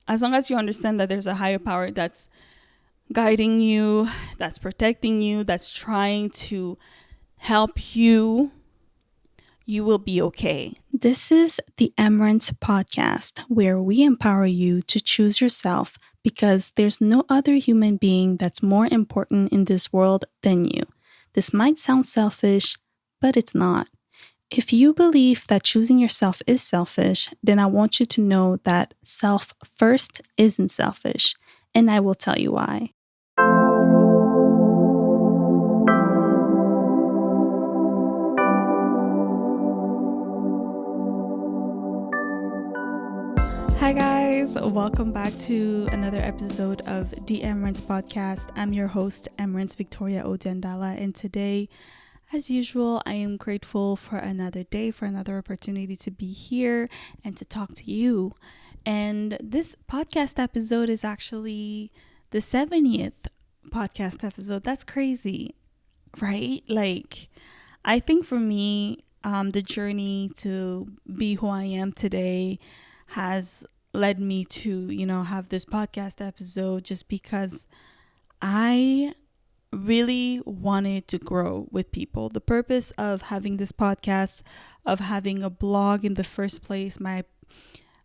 as long as you understand that there's a higher power that's guiding you, that's protecting you, that's trying to help you, you will be okay. This is the Embark podcast, where we empower you to choose yourself because there's no other human being that's more important in this world than you. This might sound selfish, but it's not. If you believe that choosing yourself is selfish, then I want you to know that self first isn't selfish, and I will tell you why. Hi guys, welcome back to another episode of the Embark podcast. I'm your host, Victoria Odia Ndala, and today, as usual, I am grateful for another day, for another opportunity to be here and to talk to you. And this podcast episode is actually the 70th podcast episode. That's crazy, right? Like, I think for me, the journey to be who I am today has led me to, have this podcast episode just because I really wanted to grow with people. The purpose of having this podcast, of having a blog in the first place, my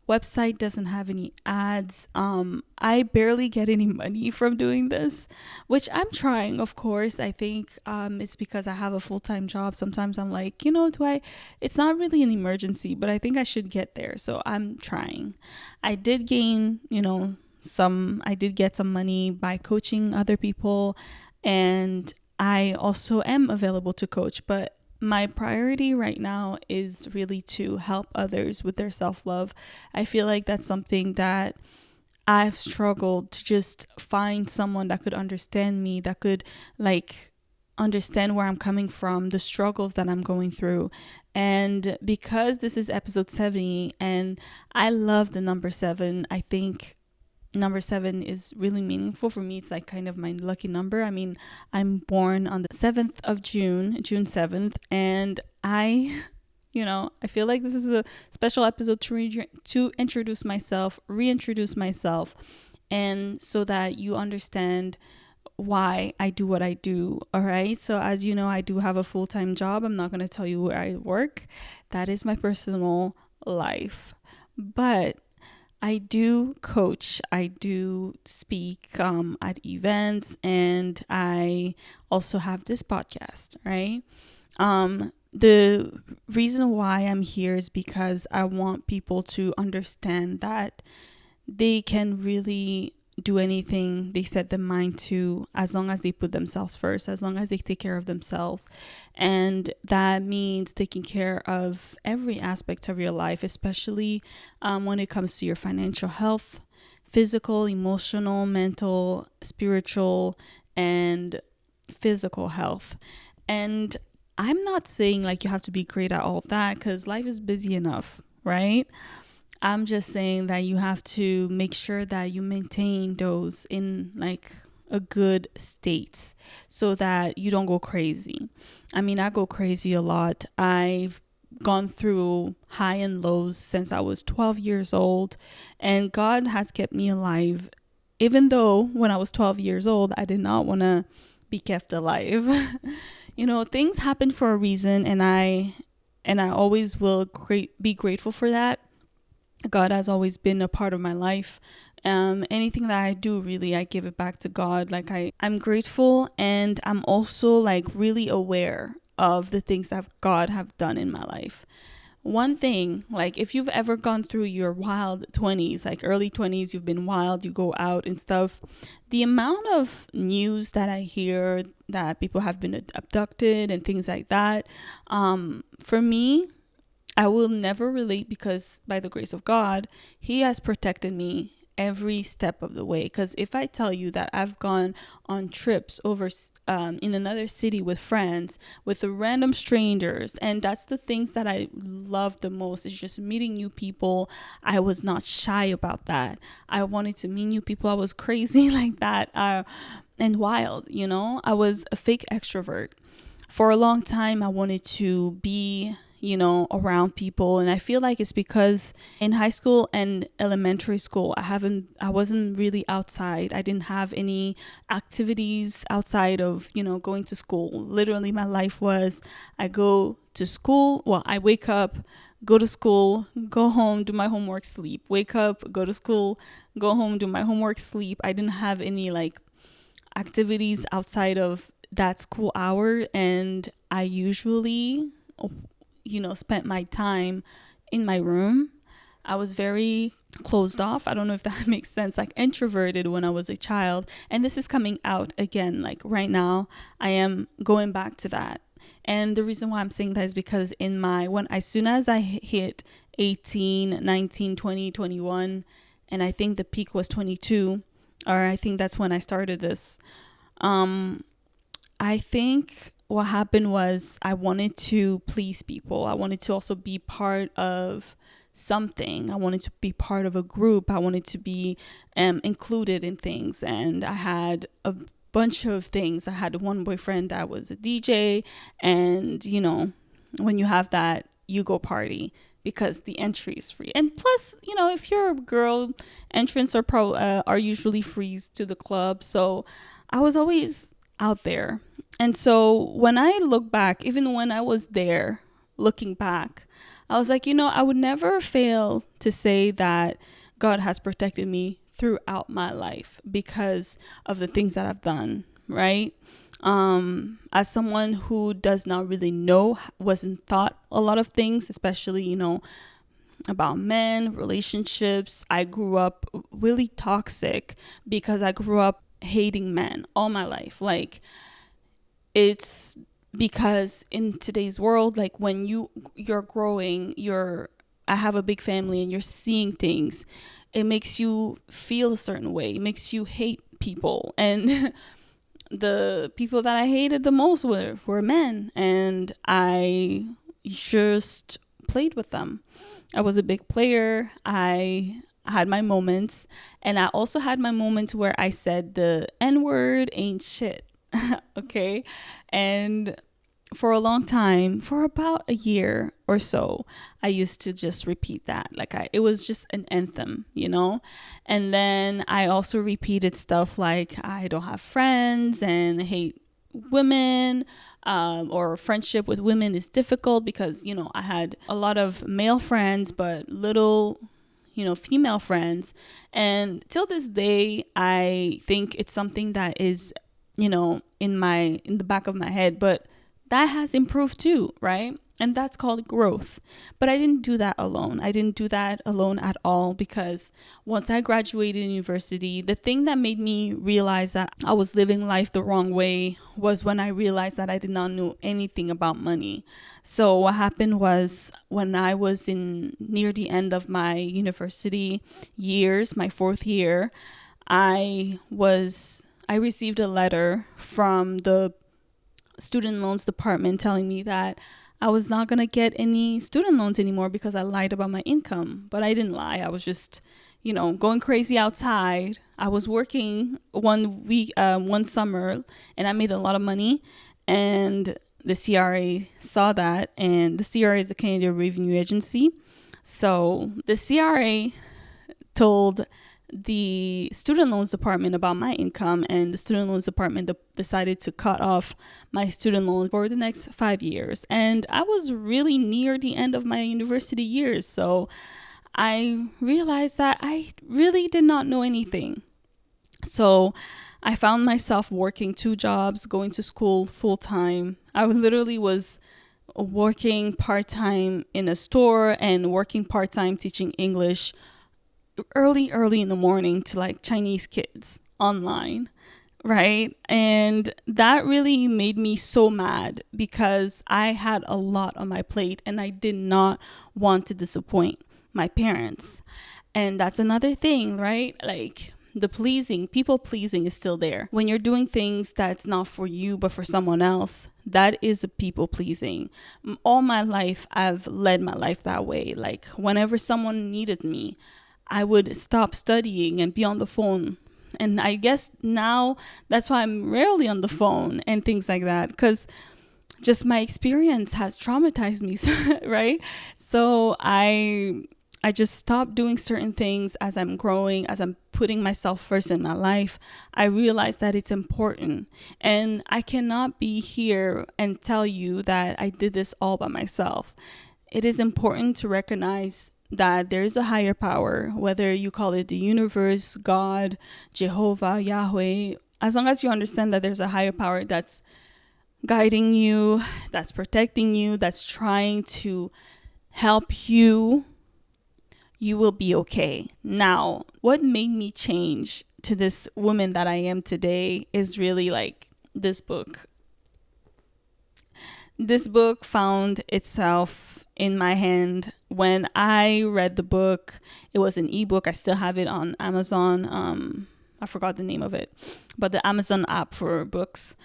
website doesn't have any ads. I barely get any money from doing this, which I'm trying, of course. I think it's because I have a full-time job. Sometimes I'm like, it's not really an emergency, but I think I should get there. So I'm trying. I did gain, I did get some money by coaching other people, and I also am available to coach, but my priority right now is really to help others with their self-love. I feel like that's something that I've struggled to just find someone that could understand me, that could understand where I'm coming from, the struggles that I'm going through. And because this is episode 70 and I love the number 7, I think number 7 is really meaningful for me. It's like kind of my lucky number. I mean, I'm born on the 7th of June 7th, and I feel like this is a special episode to introduce myself, reintroduce myself, and so that you understand why I do what I do. All right. So as you know, I do have a full-time job. I'm not going to tell you where I work. That is my personal life. But I do coach, I do speak at events, and I also have this podcast, right? The reason why I'm here is because I want people to understand that they can really do anything they set their mind to as long as they put themselves first, as long as they take care of themselves. And that means taking care of every aspect of your life, especially when it comes to your financial health, physical, emotional, mental, spiritual, and physical health. And I'm not saying like you have to be great at all that, because life is busy enough, right? I'm just saying that you have to make sure that you maintain those in like a good state so that you don't go crazy. I mean, I go crazy a lot. I've gone through high and lows since I was 12 years old, and God has kept me alive. Even though when I was 12 years old, I did not want to be kept alive. Things happen for a reason, and I always will be grateful for that. God has always been a part of my life. Anything that I do, really, I give it back to God. Like I'm grateful, and I'm also like really aware of the things that God have done in my life. One thing, like if you've ever gone through your wild 20s, like early 20s, you've been wild, you go out and stuff. The amount of news that I hear that people have been abducted and things like that, for me, I will never relate, because by the grace of God, He has protected me every step of the way. Because if I tell you that I've gone on trips over in another city with friends, with random strangers, and that's the things that I love the most, is just meeting new people. I was not shy about that. I wanted to meet new people. I was crazy like that, and wild, I was a fake extrovert. For a long time, I wanted to be around people. And I feel like it's because in high school and elementary school, I wasn't really outside. I didn't have any activities outside of, going to school. Literally, my life was I go to school. Well, I wake up, go to school, go home, do my homework, sleep. Wake up, go to school, go home, do my homework, sleep. I didn't have any like activities outside of that school hour. And I usually, spent my time in my room. I was very closed off. I don't know if that makes sense, like introverted when I was a child. And this is coming out again, like right now, I am going back to that. And the reason why I'm saying that is because as soon as I hit 18, 19, 20, 21, and I think the peak was 22, or I think that's when I started this. I think what happened was I wanted to please people. I wanted to also be part of something. I wanted to be part of a group. I wanted to be included in things. And I had a bunch of things. I had one boyfriend that was a DJ. And, when you have that, you go party because the entry is free. And plus, if you're a girl, entrants are usually free to the club. So I was always out there. And so when I look back, even when I was there looking back, I was like, I would never fail to say that God has protected me throughout my life because of the things that I've done, right? As someone who does not really know, wasn't taught a lot of things, especially, about men, relationships. I grew up really toxic because I grew up hating men all my life. Like, it's because in today's world, like when you're growing, I have a big family and you're seeing things, it makes you feel a certain way. It makes you hate people. And the people that I hated the most were men. And I just played with them. I was a big player. I had my moments. And I also had my moments where I said the N-word ain't shit. Okay. And for a long time, for about a year or so, I used to just repeat that. Like it was just an anthem, And then I also repeated stuff like I don't have friends and hate women, or friendship with women is difficult because, I had a lot of male friends, but little female friends. And till this day, I think it's something that is in the back of my head, but that has improved too, right? And that's called growth. But I didn't do that alone. I didn't do that alone at all, because once I graduated university, the thing that made me realize that I was living life the wrong way was when I realized that I did not know anything about money. So what happened was, when I was near the end of my university years, my fourth year, I received a letter from the student loans department telling me that I was not going to get any student loans anymore because I lied about my income. But I didn't lie. I was just, going crazy outside. I was working one summer, and I made a lot of money. And the CRA saw that, and the CRA is the Canadian Revenue Agency. So the CRA told the student loans department about my income, and the student loans department decided to cut off my student loan for the next 5 years. And I was really near the end of my university years, so I realized that I really did not know anything. So I found myself working 2 jobs, going to school full time. I literally was working part-time in a store and working part-time teaching English early in the morning to like Chinese kids online, right? And that really made me so mad because I had a lot on my plate and I did not want to disappoint my parents. And that's another thing, right? Like people pleasing is still there. When you're doing things that's not for you but for someone else, that is a people pleasing. All my life, I've led my life that way. Like whenever someone needed me, I would stop studying and be on the phone. And I guess now that's why I'm rarely on the phone and things like that. Because just my experience has traumatized me, right? So I just stopped doing certain things as I'm growing, as I'm putting myself first in my life. I realized that it's important. And I cannot be here and tell you that I did this all by myself. It is important to recognize that there is a higher power, whether you call it the universe, God, Jehovah, Yahweh. As long as you understand that there's a higher power that's guiding you, that's protecting you, that's trying to help you, you will be okay. Now, what made me change to this woman that I am today is really like this book. This book found itself in my hand when I read the book. It was an ebook. I still have it on Amazon. I forgot the name of it, but the Amazon app for books.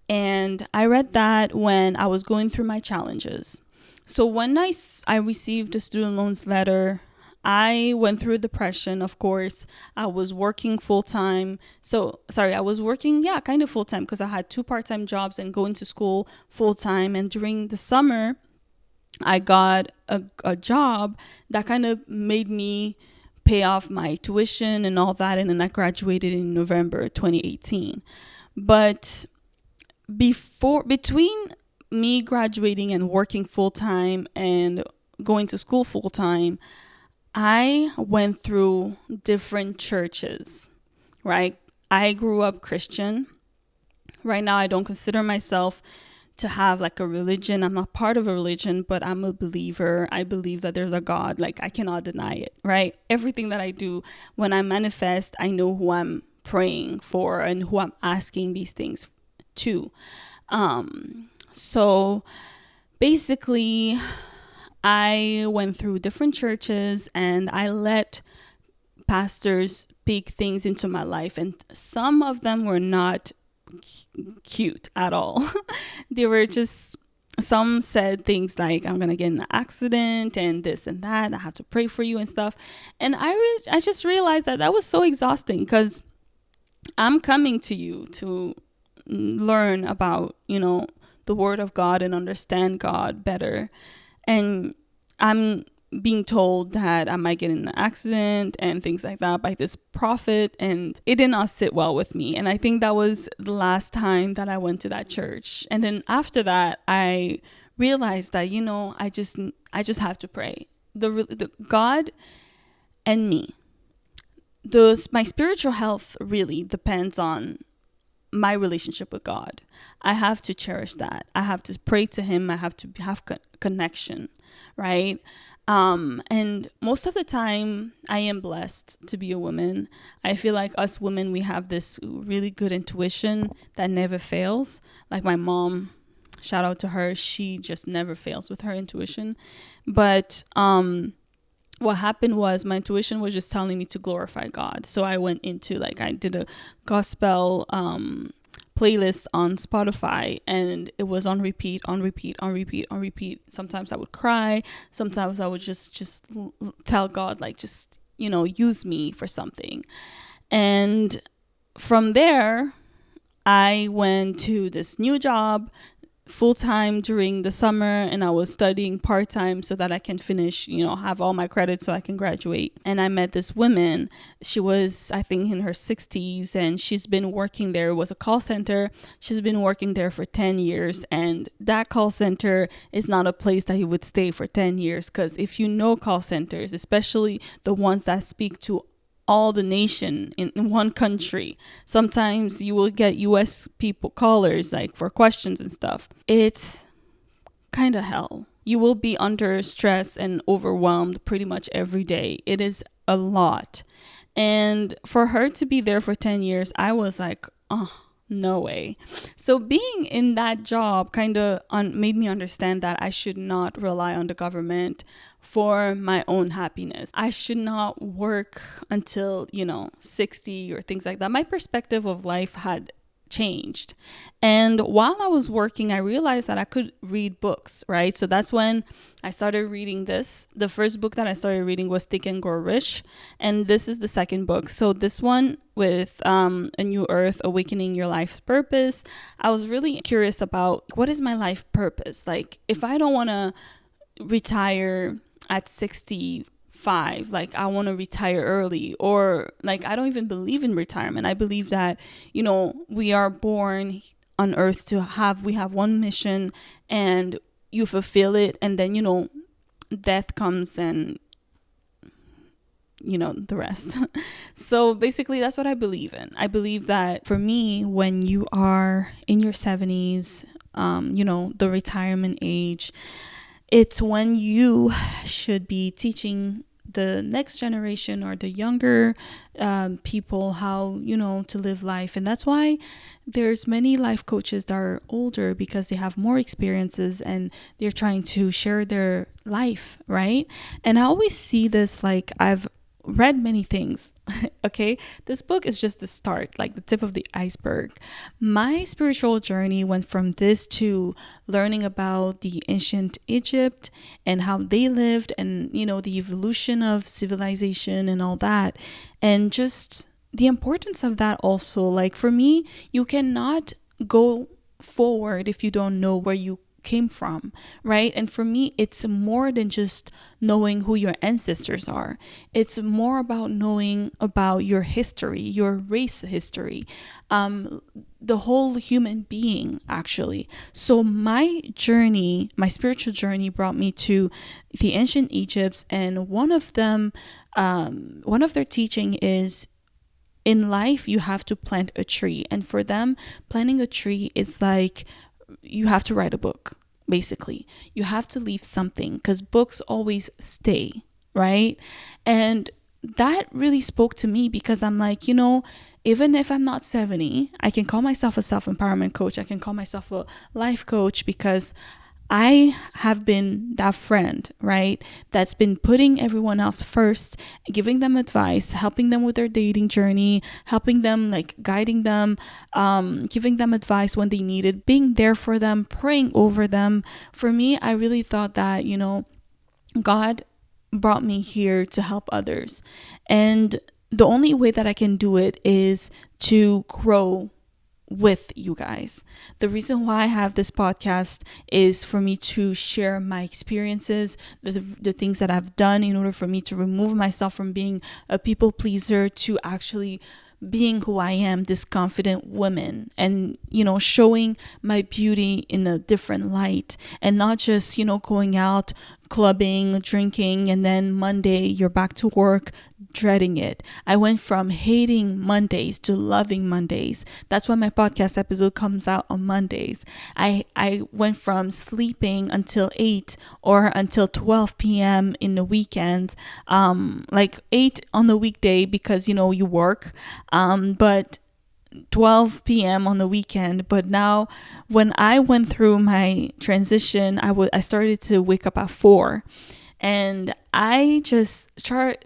And I read that when I was going through my challenges. So when I received the student loans letter, I went through depression, of course. I was working full time. I was working, kind of full time because I had 2 part-time jobs and going to school full time. And during the summer, I got a job that kind of made me pay off my tuition and all that. And then I graduated in November 2018. But between me graduating and working full time and going to school full time, I went through different churches, right? I grew up Christian. Right now, I don't consider myself to have like a religion. I'm not part of a religion, but I'm a believer. I believe that there's a God. Like, I cannot deny it, right? Everything that I do, when I manifest, I know who I'm praying for and who I'm asking these things to. So basically, I went through different churches and I let pastors speak things into my life, and some of them were not cute at all. They were just, some said things like, I'm gonna get in an accident and this and that, I have to pray for you and stuff. And I just realized that was so exhausting, because I'm coming to you to learn about, the word of God and understand God better. And I'm being told that I might get in an accident and things like that by this prophet, and it did not sit well with me. And I think that was the last time that I went to that church. And then after that, I realized that, I just have to pray. The God and me. My spiritual health really depends on my relationship with God. I have to cherish that. I have to pray to him. I have to have connection, right? And most of the time, I am blessed to be a woman. I feel like us women, we have this really good intuition that never fails. Like my mom, shout out to her, she just never fails with her intuition. But what happened was my intuition was just telling me to glorify God. So I went into I did a gospel playlist on Spotify, and it was on repeat. Sometimes I would cry. Sometimes I would just tell God, use me for something. And from there, I went to this new job full-time during the summer, and I was studying part-time so that I can finish, have all my credits so I can graduate. And I met this woman. She was, I think, in her 60s, and she's been working there. It was a call center. She's been working there for 10 years, and that call center is not a place that you would stay for 10 years, because if you know call centers, especially the ones that speak to all the nation in one country, sometimes you will get US people callers for questions and stuff. It's kind of hell. You will be under stress and overwhelmed pretty much every day. It is a lot. And for her to be there for 10 years, I was like, oh, no way. So being in that job kind of made me understand that I should not rely on the government for my own happiness. I should not work until, 60 or things like that. My perspective of life had changed. And while I was working, I realized that I could read books, right? So that's when I started reading this. The first book that I started reading was Think and Grow Rich, and this is the second book. So this one with A New Earth, Awakening Your Life's Purpose. I was really curious about what is my life purpose? Like, if I don't want to retire at 65, like I want to retire early, or like I don't even believe in retirement. I believe that, we are born on earth to we have one mission, and you fulfill it, and then death comes, and the rest. So basically that's what I believe in. I believe that for me, when you are in your 70s, the retirement age, it's when you should be teaching the next generation or the younger people how to live life. And that's why there's many life coaches that are older, because they have more experiences and they're trying to share their life, right? And I always see this, like, I've read many things. Okay, this book is just the start, like the tip of the iceberg. My spiritual journey went from this to learning about the ancient Egypt and how they lived, and the evolution of civilization and all that, and just the importance of that also. Like, for me, you cannot go forward if you don't know where you came from, right? And for me, it's more than just knowing who your ancestors are. It's more about knowing about your history, your race history, the whole human being, actually. So my journey, my spiritual journey, brought me to the ancient Egypts, and one of their teaching is, in life you have to plant a tree. And for them, planting a tree is like, you have to write a book. Basically, you have to leave something, because books always stay, right? And that really spoke to me, because I'm like, even if I'm not 70, I can call myself a self-empowerment coach. I can call myself a life coach, because I have been that friend, right? That's been putting everyone else first, giving them advice, helping them with their dating journey, helping them, like guiding them, giving them advice when they need it, being there for them, praying over them. For me, I really thought that, God brought me here to help others. And the only way that I can do it is to grow with you guys. The reason why I have this podcast is for me to share my experiences, the things that I've done in order for me to remove myself from being a people pleaser to actually being who I am, this confident woman, and showing my beauty in a different light, and not just going out clubbing, drinking, and then Monday you're back to work dreading it. I went from hating Mondays to loving Mondays. That's why my podcast episode comes out on Mondays. I went from sleeping until 8 or until 12 p.m. in the weekend, like 8 on the weekday because you work, but 12 p.m. on the weekend. But now when I went through my transition, I started to wake up at 4, and I just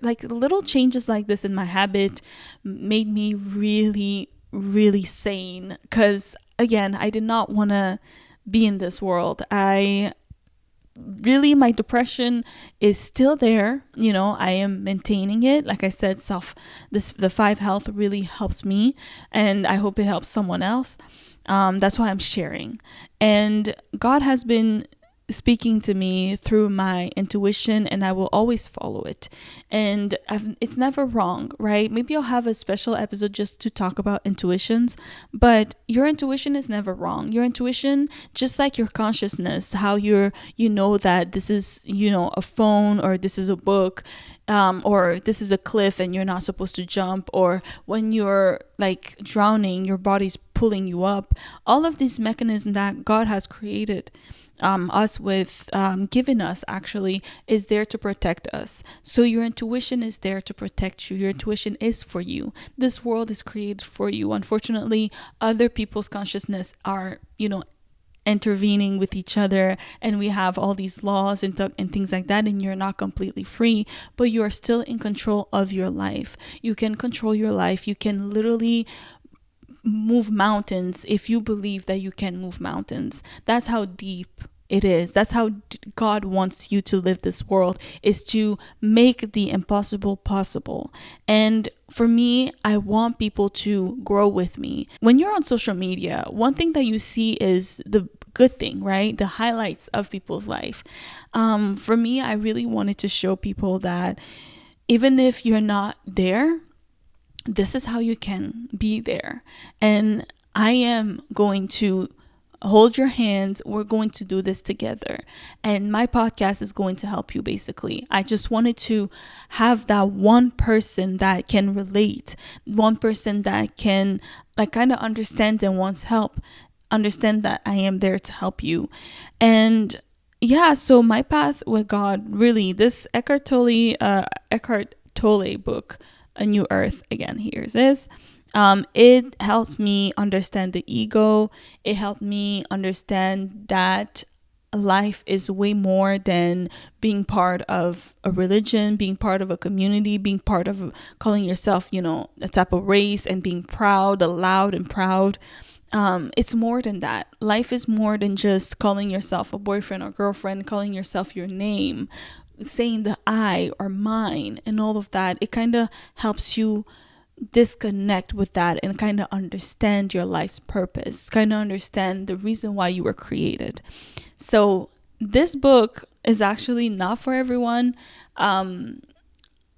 like little changes like this in my habit made me really, really sane, because again, I did not want to be in this world. My depression is still there. I am maintaining it. Like I said, the 5 health really helps me, and I hope it helps someone else. That's why I'm sharing. And God has been speaking to me through my intuition, and I will always follow it. And it's never wrong, right? Maybe I'll have a special episode just to talk about intuitions, but your intuition is never wrong. Your intuition, just like your consciousness, how you know that this is, a phone, or this is a book, or this is a cliff and you're not supposed to jump, or when you're like drowning, your body's pulling you up. All of these mechanisms that God has created us with, given us, actually, is there to protect us. So your intuition is there to protect you. Your intuition is for you. This world is created for you. Unfortunately, other people's consciousness are, intervening with each other, and we have all these laws and things like that, and you're not completely free, but you are still in control of your life. You can control your life. You can literally move mountains if you believe that you can move mountains. That's how deep it is. That's how God wants you to live this world, is to make the impossible possible. And for me, I want people to grow with me. When you're on social media, one thing that you see is the good thing, right? The highlights of people's life. For me, I really wanted to show people that even if you're not there, this is how you can be there. And I am going to hold your hands. We're going to do this together. And my podcast is going to help you, basically. I just wanted to have that one person that can relate, one person that can like kind of understand and wants help, understand that I am there to help you. And yeah, so my path with God, really, this Eckhart Tolle book, A New Earth, again, here's this. It helped me understand the ego. It helped me understand that life is way more than being part of a religion, being part of a community, being part of calling yourself, a type of race and being proud, loud and proud. It's more than that. Life is more than just calling yourself a boyfriend or girlfriend, calling yourself your name, saying the I or mine and all of that. It kind of helps you disconnect with that and kind of understand your life's purpose, kind of understand the reason why you were created. So this book is actually not for everyone. When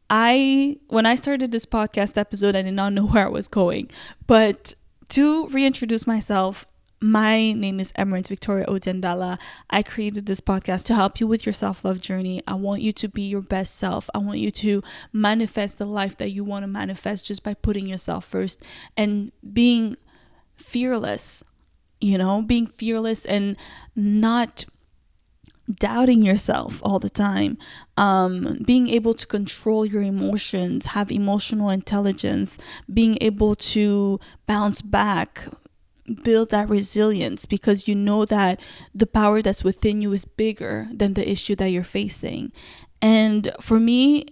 I started this podcast episode, I did not know where I was going, but to reintroduce myself, my name is Victoria Odia Ndala. I created this podcast to help you with your self-love journey. I want you to be your best self. I want you to manifest the life that you want to manifest just by putting yourself first and being fearless, being fearless and not doubting yourself all the time, being able to control your emotions, have emotional intelligence, being able to bounce back, build that resilience, because you know that the power that's within you is bigger than the issue that you're facing. And for me,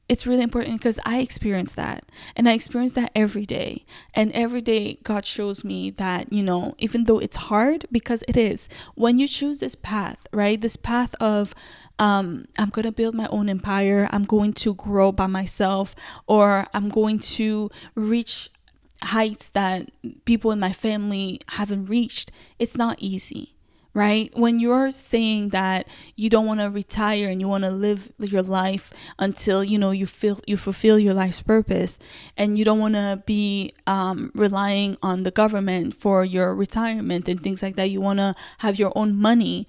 it's really important because I experience that, and I experience that every day. And every day God shows me that, even though it's hard, because it is, when you choose this path, right? This path of I'm going to build my own empire, I'm going to grow by myself, or I'm going to reach heights that people in my family haven't reached. It's not easy, right? When you're saying that you don't want to retire and you want to live your life until you fulfill your life's purpose, and you don't want to be relying on the government for your retirement and things like that, you want to have your own money,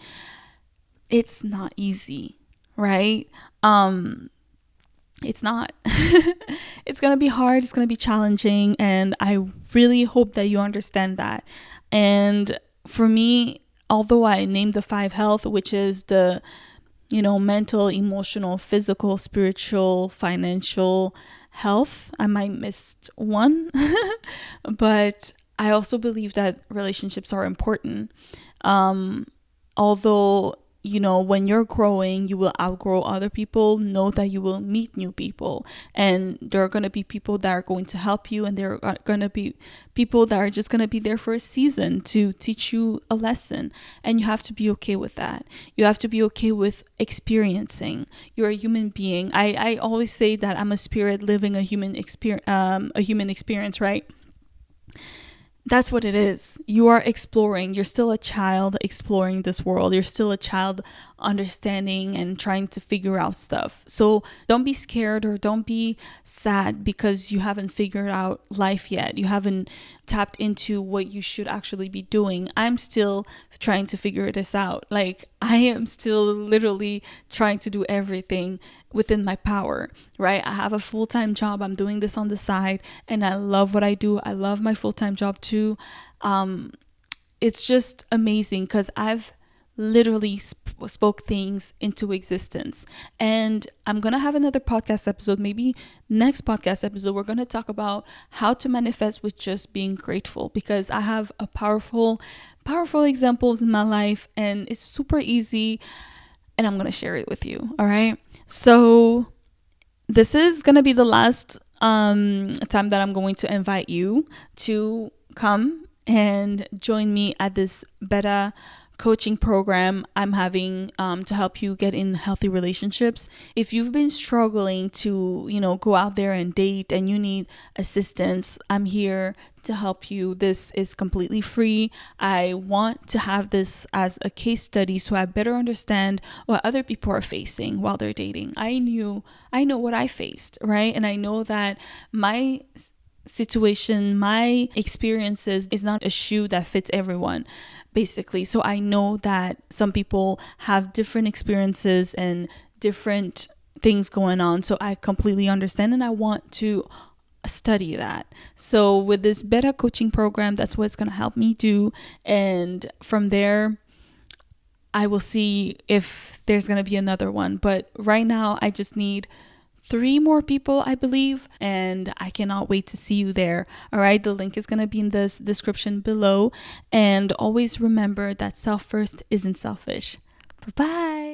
it's not easy, right? It's not. It's going to be hard. It's going to be challenging. And I really hope that you understand that. And for me, although I named the 5 health, which is the, mental, emotional, physical, spiritual, financial health, I might miss one. But I also believe that relationships are important. Although when you're growing, you will outgrow other people. Know that you will meet new people, and there are going to be people that are going to help you, and there are going to be people that are just going to be there for a season to teach you a lesson. And you have to be okay with that. You have to be okay with experiencing. You're a human being. I always say that I'm a spirit living a human experience, right? That's what it is. You are exploring. You're still a child exploring this world. You're still a child understanding and trying to figure out stuff. So don't be scared or don't be sad because you haven't figured out life yet. You haven't tapped into what you should actually be doing. I'm still trying to figure this out. Like, I am still literally trying to do everything within my power, right? I have a full-time job. I'm doing this on the side and I love what I do. I love my full-time job too. It's just amazing because I've literally spoke things into existence. And I'm gonna have another podcast episode, maybe next podcast episode, we're gonna talk about how to manifest with just being grateful, because I have a powerful examples in my life and it's super easy, and I'm gonna share it with you. All right, so this is gonna be the last time that I'm going to invite you to come and join me at this beta coaching program I'm having to help you get in healthy relationships. If you've been struggling to, go out there and date and you need assistance, I'm here to help you. This is completely free. I want to have this as a case study so I better understand what other people are facing while they're dating. I know what I faced, right? And I know that my situation, my experiences is not a shoe that fits everyone, basically. So I know that some people have different experiences and different things going on. So I completely understand and I want to study that. So with this beta coaching program, that's what it's going to help me do. And from there, I will see if there's going to be another one. But right now, I just need 3 more people, I believe, and I cannot wait to see you there. All right, the link is going to be in the description below. And always remember that self first isn't selfish. Bye-bye.